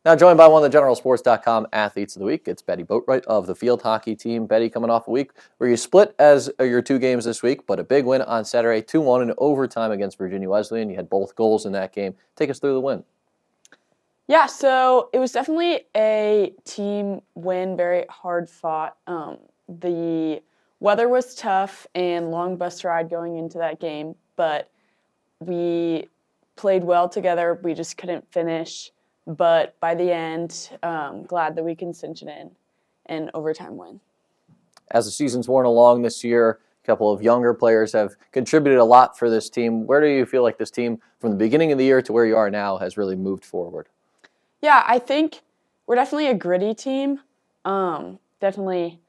Now joined by one of the GeneralSports.com athletes of the week, it's Betty Boatwright of the field hockey team. Betty, coming off a week where you split as your two games this week, but a big win on Saturday, 2-1 in overtime against Virginia Wesleyan. You had both goals in that game. Take us through the win. Yeah, so it was definitely a team win, very hard fought. The weather was tough and long bus ride going into that game, but we played well together. We just couldn't finish. But by the end, glad that we can cinch it in an overtime win. As the season's worn along this year, a couple of younger players have contributed a lot for this team. Where do you feel like this team, from the beginning of the year to where you are now, has really moved forward? Yeah, I think we're definitely a gritty team. Definitely,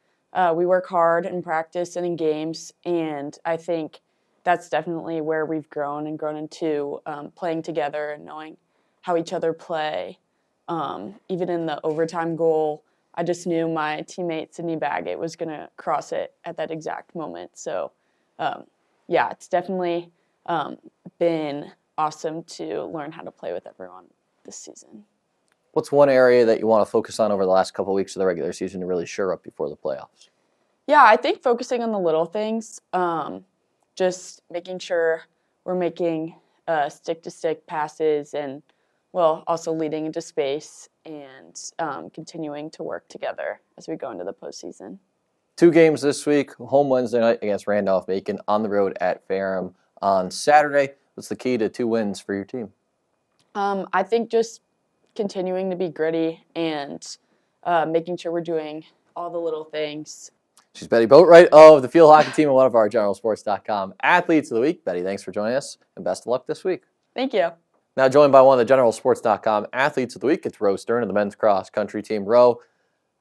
we work hard in practice and in games, and I think that's definitely where we've grown into playing together and knowing how each other play. Even in the overtime goal, I just knew my teammate Sydney Baggett was going to cross it at that exact moment. So, yeah, it's definitely been awesome to learn how to play with everyone this season. What's one area that you want to focus on over the last couple of weeks of the regular season to really shore up before the playoffs? Yeah, I think focusing on the little things, just making sure we're making stick-to-stick passes and, well, also leading into space and continuing to work together as we go into the postseason. 2 games this week, home Wednesday night against Randolph-Macon, on the road at Ferrum on Saturday. What's the key to 2 wins for your team? I think just continuing to be gritty and making sure we're doing all the little things. She's Betty Boatwright of the field hockey team and one of our GeneralSports.com athletes of the week. Betty, thanks for joining us, and best of luck this week. Thank you. Now joined by one of the GeneralSports.com athletes of the week, it's Row Sterne of the men's cross country team. Row,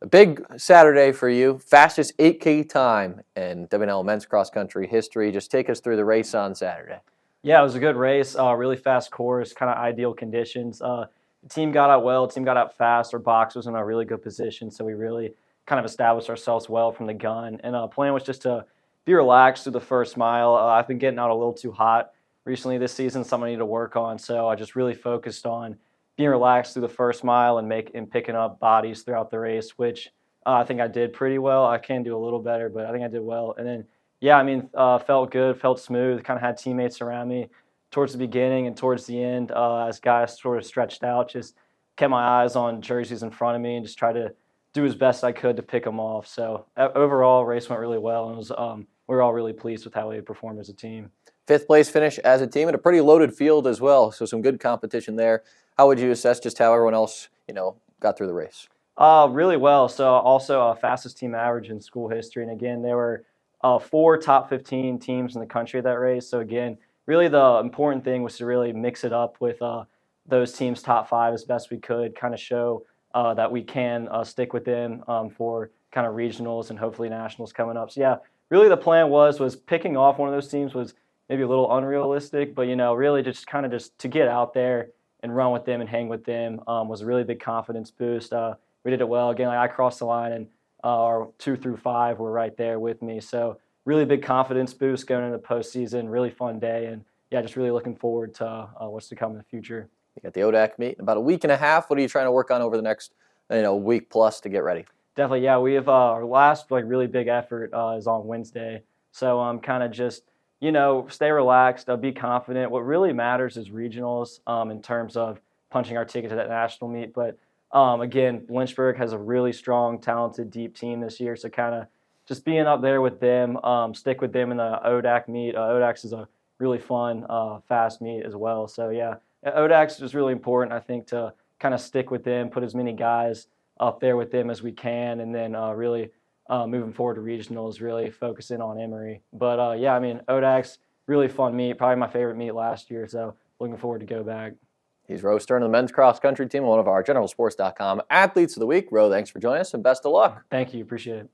a big Saturday for you, fastest 8K time in WNL men's cross country history. Just take us through the race on Saturday. Yeah, it was a good race, really fast course, kind of ideal conditions. The team got out well, team got out fast. Our box was in a really good position, so we really kind of established ourselves well from the gun. And plan was just to be relaxed through the first mile. I've been getting out a little too hot recently this season, something I need to work on. So I just really focused on being relaxed through the first mile and picking up bodies throughout the race, which I think I did pretty well. I can do a little better, but I think I did well. And then, yeah, I mean, felt good, felt smooth, kind of had teammates around me towards the beginning and towards the end as guys sort of stretched out. Just kept my eyes on jerseys in front of me and just tried to do as best I could to pick them off. So overall, race went really well, and we were all really pleased with how we performed as a team. 5th place finish as a team and a pretty loaded field as well, so some good competition there. How would you assess just how everyone else, got through the race? Really well. So also fastest team average in school history, and again, there were 4 top 15 teams in the country that race. So again, really the important thing was to really mix it up with those teams' top 5 as best we could, kind of show that we can stick with them for kind of regionals and hopefully nationals coming up. So yeah, really the plan was picking off one of those teams was maybe a little unrealistic, but really just to get out there and run with them and hang with them was a really big confidence boost. We did it well. Again, I crossed the line and our 2 through 5 were right there with me. So really big confidence boost going into the postseason. Really fun day, and yeah, just really looking forward to what's to come in the future. You got the ODAC meet in about a week and a half. What are you trying to work on over the next week plus to get ready? Definitely, yeah. We have our last really big effort is on Wednesday. So kind of just stay relaxed, be confident. What really matters is regionals in terms of punching our ticket to that national meet. But again, Lynchburg has a really strong, talented, deep team this year. So kind of just being up there with them, stick with them in the ODAC meet. ODAC is a really fun, fast meet as well. So yeah. ODAC is really important, I think, to kind of stick with them, put as many guys up there with them as we can, and then really moving forward to regionals, really focusing on Emory. But yeah, I mean, ODAC's really fun meet, probably my favorite meet last year, so looking forward to go back. He's Row Sterne of the men's cross country team, one of our GeneralSports.com athletes of the week. Row, thanks for joining us, and best of luck. Thank you, appreciate it.